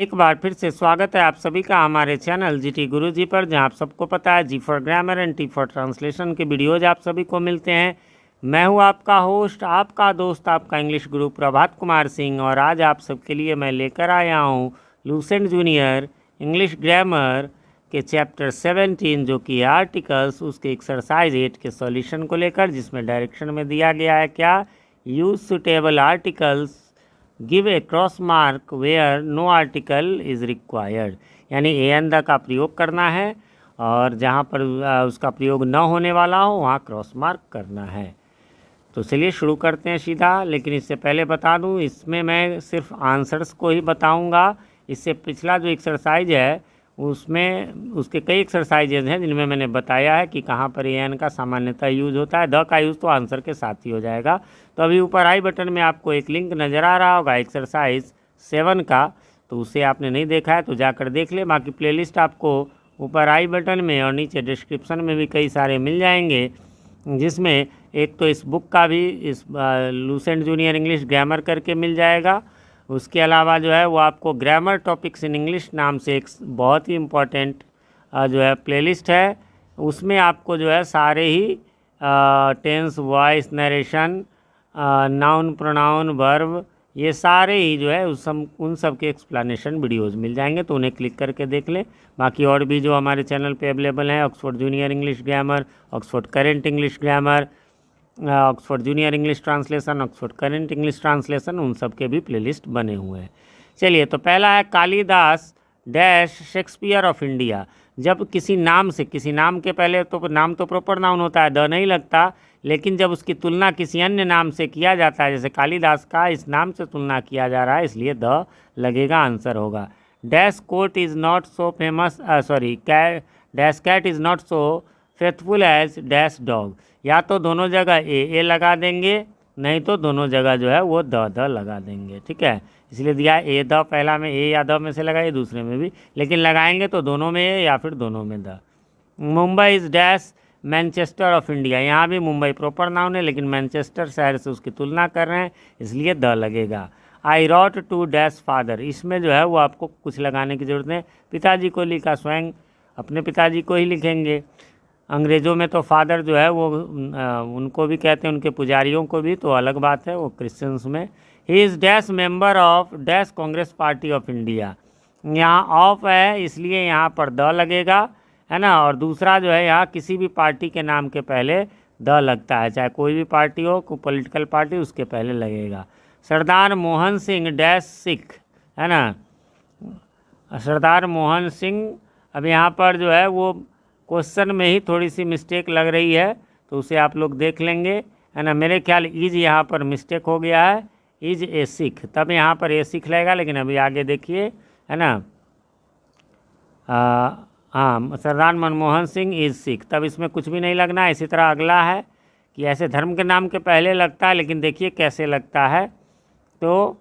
एक बार फिर से स्वागत है आप सभी का हमारे चैनल जीटी गुरुजी पर, जहां आप सबको पता है G for grammar and T for translation के वीडियोज आप सभी को मिलते हैं। मैं हूं आपका होस्ट, आपका दोस्त, आपका इंग्लिश गुरु प्रभात कुमार सिंह, और आज आप सबके लिए मैं लेकर आया हूं लूसेंट जूनियर इंग्लिश ग्रामर के चैप्टर 17 जो कि आर्टिकल्स, उसके एक्सरसाइज 8 के सॉल्यूशन को लेकर, जिसमें डायरेक्शन में दिया गया है क्या, use suitable articles, give a cross mark where no article is required. यानी ए एन द का प्रयोग करना है और जहाँ पर उसका प्रयोग न होने वाला हो वहाँ क्रॉस मार्क करना है। तो चलिए शुरू करते हैं सीधा। लेकिन इससे पहले बता दूँ, इसमें मैं सिर्फ आंसर्स को ही बताऊँगा। इससे पिछला जो एक्सरसाइज है उसमें उसके कई एक्सरसाइजेज हैं जिनमें मैंने बताया है कि कहाँ पर ए एन का सामान्यतः यूज़ होता है। द का यूज़ तो आंसर के साथ ही हो जाएगा। तो अभी ऊपर आई बटन में आपको एक लिंक नज़र आ रहा होगा एक्सरसाइज 7 का, तो उसे आपने नहीं देखा है तो जाकर देख ले। बाकी प्लेलिस्ट आपको ऊपर आई बटन में और नीचे डिस्क्रिप्शन में भी कई सारे मिल जाएंगे, जिसमें एक तो इस बुक का भी, इस लूसेंट जूनियर इंग्लिश ग्रामर करके मिल जाएगा। उसके अलावा जो है वो आपको ग्रामर टॉपिक्स इन इंग्लिश नाम से एक बहुत ही इम्पोर्टेंट जो है प्लेलिस्ट है। उसमें आपको जो है सारे ही tense, voice, narration, noun, pronoun, verb, ये सारे ही जो है उन सब के एक्सप्लेनेशन वीडियोस मिल जाएंगे, तो उन्हें क्लिक करके देख लें। बाकी और भी जो हमारे चैनल पे अवेलेबल हैं, Oxford junior English grammar, Oxford current English grammar, Oxford junior English translation, Oxford current English translation, उन सब के भी प्लेलिस्ट बने हुए हैं। चलिए, तो पहला है Kalidas dash Shakespeare of India. जब किसी नाम से, किसी नाम के पहले तो नाम तो प्रॉपर नाउन होता है, द नहीं लगता, लेकिन जब उसकी तुलना किसी अन्य नाम से किया जाता है, जैसे कालिदास का इस नाम से तुलना किया जा रहा है, इसलिए द लगेगा, आंसर होगा। Dash coat is not so famous, dash cat is not so faithful as dash dog. या तो दोनों जगह ए लगा देंगे, नहीं तो दोनों जगह जो है वो द लगा देंगे, ठीक है। इसलिए दिया ए द, पहला में ए या द में से लगाइए, दूसरे में भी, लेकिन लगाएंगे तो दोनों में ए या फिर दोनों में the. Mumbai is dash Manchester of India. यहाँ भी मुंबई प्रॉपर नाउन है, लेकिन मैनचेस्टर शहर से उसकी तुलना कर रहे हैं, इसलिए द लगेगा। आई रॉट टू डैश फादर, इसमें जो है वो आपको कुछ लगाने की ज़रूरत नहीं, पिताजी को लिखा, स्वयं अपने पिताजी को ही लिखेंगे। अंग्रेज़ों में तो फादर जो है वो उनको भी कहते हैं, उनके पुजारियों को भी, तो अलग बात है, वो क्रिश्चियंस में। He is dash member of dash Congress party of India. यहाँ ऑफ है इसलिए यहाँ पर द लगेगा, है ना। और दूसरा जो है, यहाँ किसी भी पार्टी के नाम के पहले द लगता है, चाहे कोई भी पार्टी हो, कोई पॉलिटिकल पार्टी, उसके पहले लगेगा। सरदार मोहन सिंह डैश सिख, है ना। सरदार मोहन सिंह, अब यहाँ पर जो है वो क्वेश्चन में ही थोड़ी सी मिस्टेक लग रही है, तो उसे आप लोग देख लेंगे, है ना। मेरे ख्याल इज यहाँ पर मिस्टेक हो गया है, इज ए सिख, तब यहाँ पर ए सिख लगेगा, लेकिन अभी आगे देखिए, है ना। हाँ, सरदार मनमोहन सिंह इज सिख, तब इसमें कुछ भी नहीं लगना है। इसी तरह अगला है कि ऐसे धर्म के नाम के पहले लगता है, लेकिन देखिए कैसे लगता है। तो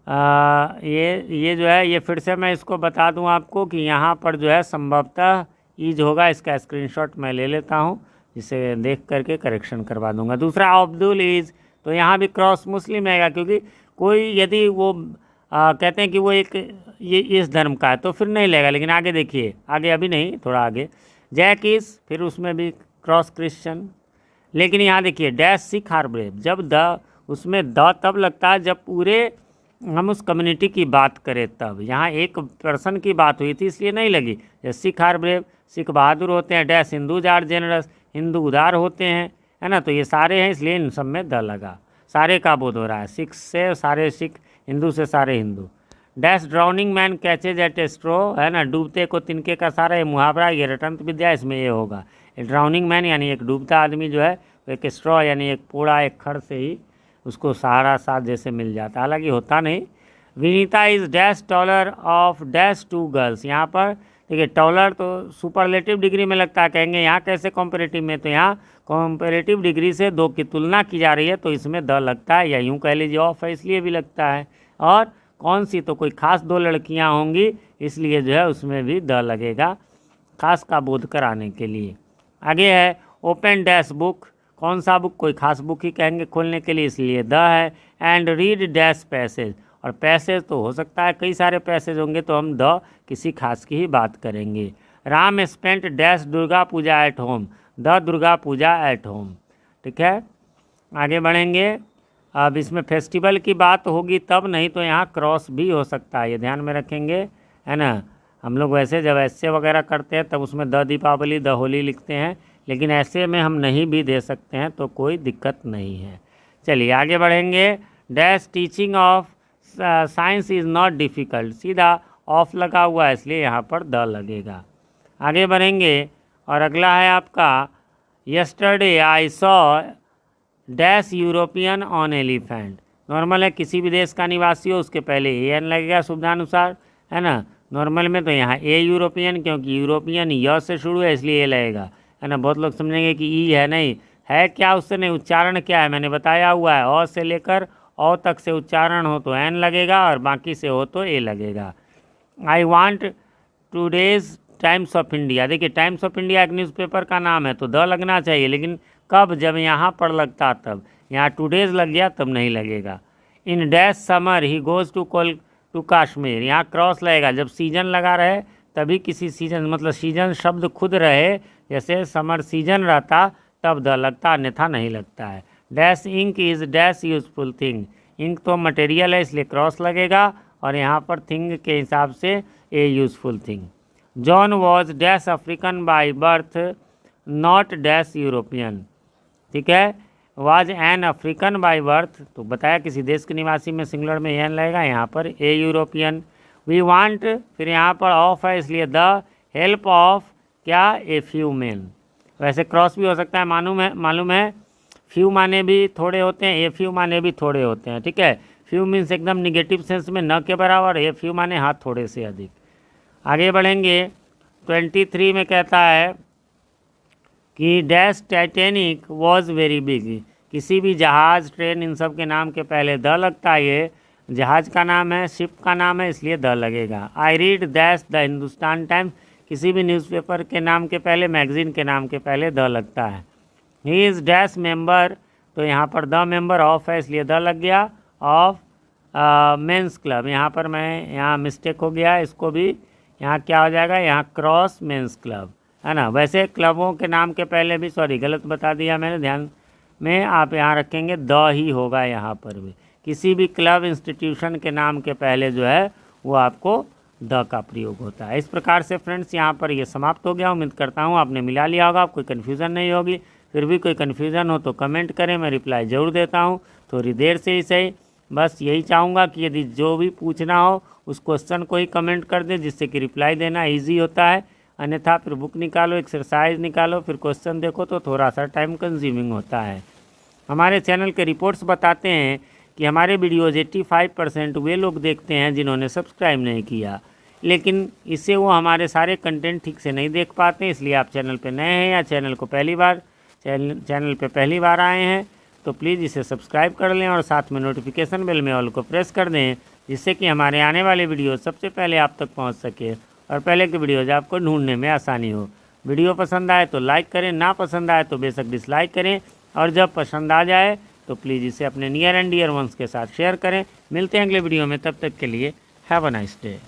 ये जो है, ये फिर से मैं इसको बता दूं आपको कि यहाँ पर जो है संभवतः ईज होगा। इसका स्क्रीनशॉट मैं ले लेता हूँ, जिसे देख करके करेक्शन करवा दूंगा। दूसरा अब्दुल ईज, तो यहाँ भी क्रॉस मुस्लिम आएगा, क्योंकि कोई यदि वो कहते हैं कि वो एक ये इस धर्म का है तो फिर नहीं लगेगा, लेकिन आगे देखिए, आगे अभी नहीं, थोड़ा आगे। जैक इज, फिर उसमें भी क्रॉस क्रिश्चियन, लेकिन यहाँ देखिए डैश सिख आर ब्रेव, जब द, उसमें द तब लगता है जब पूरे हम उस कम्युनिटी की बात करें तब। यहाँ एक पर्सन की बात हुई थी इसलिए नहीं लगी। जैसे सिख आर ब्रेव, सिख बहादुर होते हैं। Dash Hindus are generous, Hindu उदार होते हैं, है ना। तो ये सारे हैं, इसलिए इन सब में द लगा। सारे का बोध हो रहा है, सिख से सारे सिख, हिंदू से सारे Hindu. Dash drowning man catches at a straw, है ना। डूबते को तिनके का सारा, ये मुहावरा, ये रटंत विद्या, इसमें ये होगा। ड्राउनिंग मैन यानी एक डूबता आदमी जो है, एक स्ट्रॉ यानी एक पूरा, एक खड़ से ही उसको सहारा साथ जैसे मिल जाता, हालांकि होता नहीं। Vinita is dash taller of dash two girls, यहाँ पर देखिए टॉलर तो सुपरलेटिव डिग्री में लगता है, कहेंगे यहाँ कैसे कॉम्परेटिव में, तो यहाँ कॉम्परेटिव डिग्री से दो की तुलना की जा रही है, तो इसमें द लगता है, या यूँ कह लीजिए ऑफ है इसलिए भी लगता है। और कौन सी, तो कोई खास दो लड़कियाँ होंगी, इसलिए जो है उसमें भी द लगेगा, खास का बोध कराने के लिए। आगे है ओपन डैश बुक, कौन सा बुक, कोई खास बुक ही कहेंगे खोलने के लिए, इसलिए द है। एंड रीड डैश पैसेज, और पैसेज तो हो सकता है कई सारे पैसेज होंगे, तो हम द किसी खास की ही बात करेंगे। Ram spent dash Durga Puja at home, the Durga Puja at home. ठीक है, आगे बढ़ेंगे। अब इसमें फेस्टिवल की बात होगी तब, नहीं तो यहाँ क्रॉस भी हो सकता है, ये ध्यान में रखेंगे, है ना। हम लोग वैसे जब ऐसे वगैरह करते हैं तब उसमें द दीपावली द होली लिखते हैं, लेकिन ऐसे में हम नहीं भी दे सकते हैं, तो कोई दिक्कत नहीं है। चलिए आगे बढ़ेंगे। Dash teaching of science is not difficult, सीधा ऑफ लगा हुआ है इसलिए यहाँ पर द लगेगा। आगे बढ़ेंगे और अगला है आपका yesterday I saw dash European on elephant. Normal है, किसी भी देश का निवासी हो उसके पहले ए एन लगेगा सुविधानुसार, है ना। नॉर्मल में तो यहाँ ए यूरोपियन, क्योंकि यूरोपियन य से शुरू है इसलिए ए लगेगा, है ना। बहुत लोग समझेंगे कि ई है, नहीं है, क्या उससे नहीं, उच्चारण क्या है मैंने बताया हुआ है, अ से लेकर औ तक से उच्चारण हो तो एन लगेगा और बाकी से हो तो ए लगेगा। I want today's times of India, देखिए टाइम्स ऑफ इंडिया एक न्यूज़पेपर का नाम है तो द लगना चाहिए, लेकिन कब, जब यहाँ पर लगता तब, यहाँ टूडेज लग गया तब नहीं लगेगा। In dash summer he goes to Kashmir, यहाँ क्रॉस लगेगा, जब सीजन लगा रहे तभी किसी सीजन, मतलब सीजन शब्द खुद रहे, जैसे समर सीजन रहता तब द लगता, अन्यथा नहीं लगता है। Dash ink is dash useful thing, ink तो मटेरियल है इसलिए क्रॉस लगेगा, और यहाँ पर थिंग के हिसाब से ए useful thing. John was dash African by birth not dash European, ठीक है। Was an African by birth, तो बताया किसी देश के निवासी में सिंगुलर में एन लगेगा, यहाँ पर ए यूरोपियन। वी वांट, फिर यहाँ पर ऑफ है इसलिए द हेल्प ऑफ क्या, ए फ्यू मैन, वैसे क्रॉस भी हो सकता है, मालूम है फ्यू माने भी थोड़े होते हैं, ए फ्यू माने भी थोड़े होते हैं, ठीक है। फ्यू मीन्स एकदम निगेटिव सेंस में न के बराबर, ए फ्यू माने हाथ थोड़े से अधिक। आगे बढ़ेंगे 23 में कहता है कि dash Titanic was very big, किसी भी जहाज़ ट्रेन इन सब के नाम के पहले द लगता है, ये जहाज़ का नाम है, शिप का नाम है इसलिए द लगेगा। I read dash the Hindustan times, किसी भी न्यूज़पेपर के नाम के पहले, मैगज़ीन के नाम के पहले द लगता है। ही इज़ डैश मेंबर, तो यहाँ पर द मेंबर ऑफ है इसलिए द लग गया, ऑफ मेंस क्लब, यहाँ पर यहाँ मिस्टेक हो गया, इसको भी यहाँ क्या हो जाएगा, यहाँ क्रॉस मेंस क्लब, है ना। वैसे क्लबों के नाम के पहले भी, सॉरी गलत बता दिया मैंने, ध्यान में आप यहाँ रखेंगे द ही होगा, यहाँ पर भी किसी भी क्लब इंस्टीट्यूशन के नाम के पहले जो है वो आपको द का प्रयोग होता है। इस प्रकार से फ्रेंड्स यहाँ पर ये समाप्त हो गया। उम्मीद करता हूँ आपने मिला लिया होगा, कोई कन्फ्यूज़न नहीं होगी। फिर भी कोई कन्फ्यूज़न हो तो कमेंट करें, मैं रिप्लाई ज़रूर देता हूँ, थोड़ी देर से ही सही। बस यही चाहूँगा कि यदि जो भी पूछना हो उस क्वेश्चन को ही कमेंट कर दें, जिससे कि रिप्लाई देना ईजी होता है। अन्यथा फिर बुक निकालो, एक्सरसाइज निकालो, फिर क्वेश्चन देखो तो थोड़ा सा टाइम कंज्यूमिंग होता है। हमारे चैनल के रिपोर्ट्स बताते हैं कि हमारे वीडियोज़ 85% वे लोग देखते हैं जिन्होंने सब्सक्राइब नहीं किया, लेकिन इससे वो हमारे सारे कंटेंट ठीक से नहीं देख पाते। इसलिए आप चैनल पे नए हैं या चैनल पे पहली बार आए हैं तो प्लीज़ इसे सब्सक्राइब कर लें और साथ में नोटिफिकेशन बेल में ऑल को प्रेस कर दें, जिससे कि हमारे आने वाले वीडियो सबसे पहले आप तक पहुंच सके और पहले के वीडियोज़ आपको ढूंढने में आसानी हो। वीडियो पसंद आए तो लाइक करें, ना पसंद आए तो बेशक डिसलाइक करें, और जब पसंद आ जाए तो प्लीज़ इसे अपने नियर एंड डियर वंस के साथ शेयर करें। मिलते हैं अगले वीडियो में, तब तक के लिए हैव अ नाइस डे।